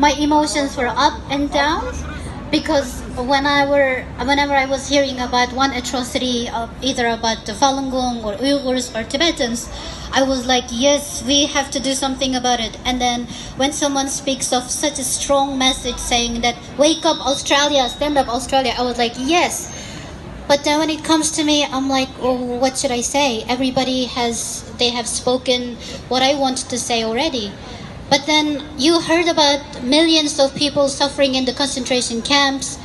my emotions were up and down because whenever I was hearing about one atrocity, either about the Falun Gong or Uyghurs or Tibetans, I was like, yes, we have to do something about it. And then when someone speaks of such a strong message saying that, wake up Australia, stand up Australia, I was like, yes. But then when it comes to me, I'm like, oh, what should I say? They have spoken what I want to say already. But then you heard about millions of people suffering in the concentration camps,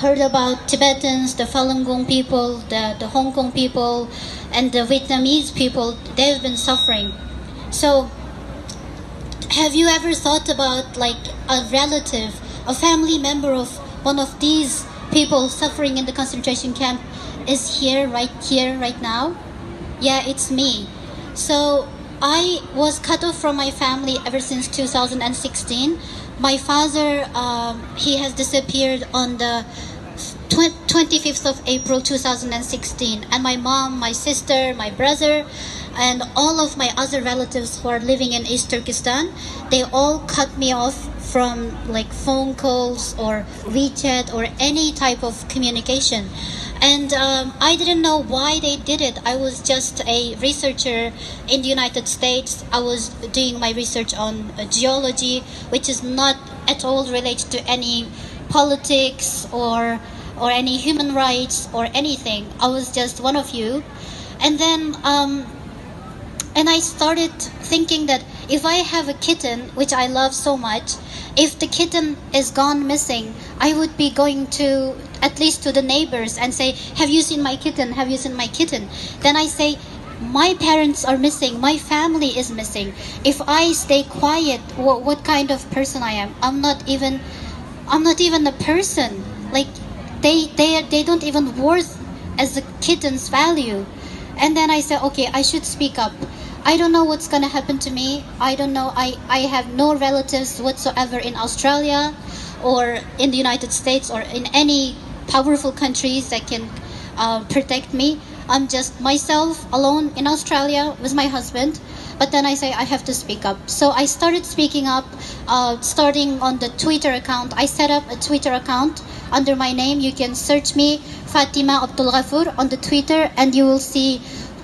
heard about Tibetans, the Falun Gong people, the Hong Kong people, and the Vietnamese people. They've been suffering. So have you ever thought about like a relative, a family member of one of these people suffering in the concentration camp is here right now? Yeah, it's me. So I was cut off from my family ever since 2016. My father, he has disappeared on the 25th of April 2016, and my mom, my sister, my brother, and all of my other relatives who are living in East Turkestan, they all cut me off from like phone calls or WeChat or any type of communication. And I didn't know why they did it. I was just a researcher in the United States. I was doing my research on geology, which is not at all related to any politics or any human rights or anything. I was just one of you. And then and I started thinking that if I have a kitten, which I love so much, if the kitten is gone missing, I would be going to at least to the neighbors and say, have you seen my kitten? Have you seen my kitten? Then I say, my parents are missing, my family is missing. If I stay quiet, what kind of person I am? I'm not even a person. Like they don't even worth as a kitten's value. And then I said, okay, I should speak up. I don't know what's gonna happen to me. I don't know. I have no relatives whatsoever in Australia or in the United States or in any powerful countries that can protect me. I'm just myself alone in Australia with my husband. But then I say I have to speak up. So I started speaking up, starting on the Twitter account. I set up a Twitter account under my name. You can search me, Fatima Abdul Ghafur, on the Twitter, and you will see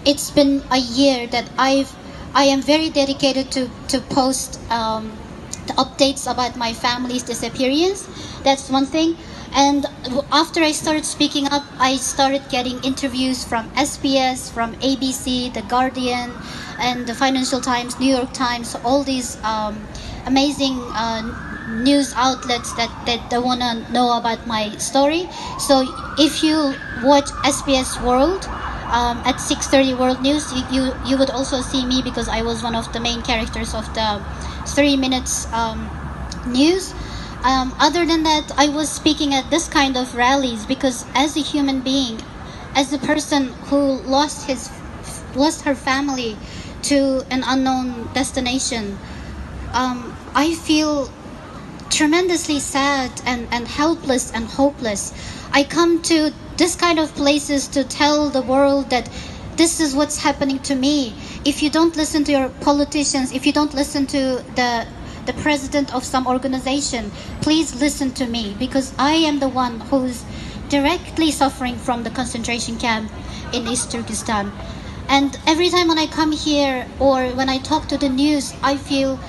it's been a year that I am very dedicated to post the updates about my family's disappearance. That's one thing. And after I started speaking up, I started getting interviews from SBS, from ABC, The Guardian, and the Financial Times, New York Times, all these amazing news outlets that they want to know about my story. So if you watch SBS World at 6:30 World News, you would also see me because I was one of the main characters of the 3 minutes news. Other than that, I was speaking at this kind of rallies because as a human being, as a person who lost her family to an unknown destination, I feel tremendously sad and helpless and hopeless. I come to this kind of places to tell the world that this is what's happening to me. If you don't listen to your politicians, if you don't listen to the president of some organization, please listen to me, because I am the one who's directly suffering from the concentration camp in East Turkestan. And every time when I come here or when I talk to the news, I feel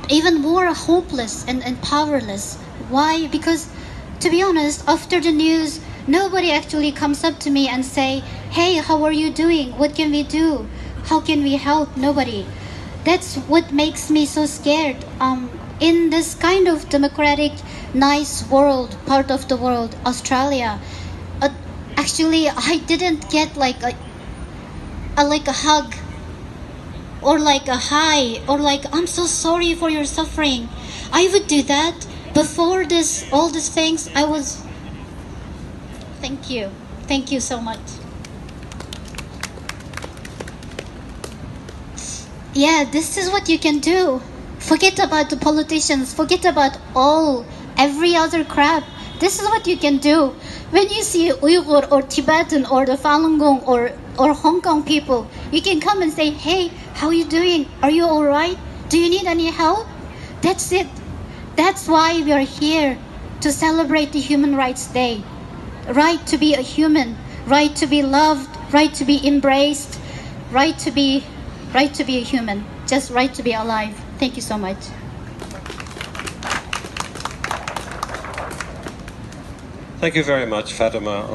even more hopeless and powerless. Why? Because to be honest, after the news, nobody actually comes up to me and say, hey, how are you doing? What can we do? How can we help? Nobody. That's what makes me so scared. In this kind of democratic, nice world, part of the world, Australia, actually, I didn't get like a hug, or like a hi, or like, I'm so sorry for your suffering. I would do that. Before all these things, I was... Thank you so much. Yeah, this is what you can do. Forget about the politicians, forget about every other crap. This is what you can do. When you see Uyghur or Tibetan or the Falun Gong or Hong Kong people, you can come and say, hey, how are you doing? Are you all right? Do you need any help? That's it. That's why we are here, to celebrate the Human Rights Day. Right to be a human, right to be loved, right to be embraced, right to be a human, just right to be alive. Thank you so much. Thank you very much, Fatima.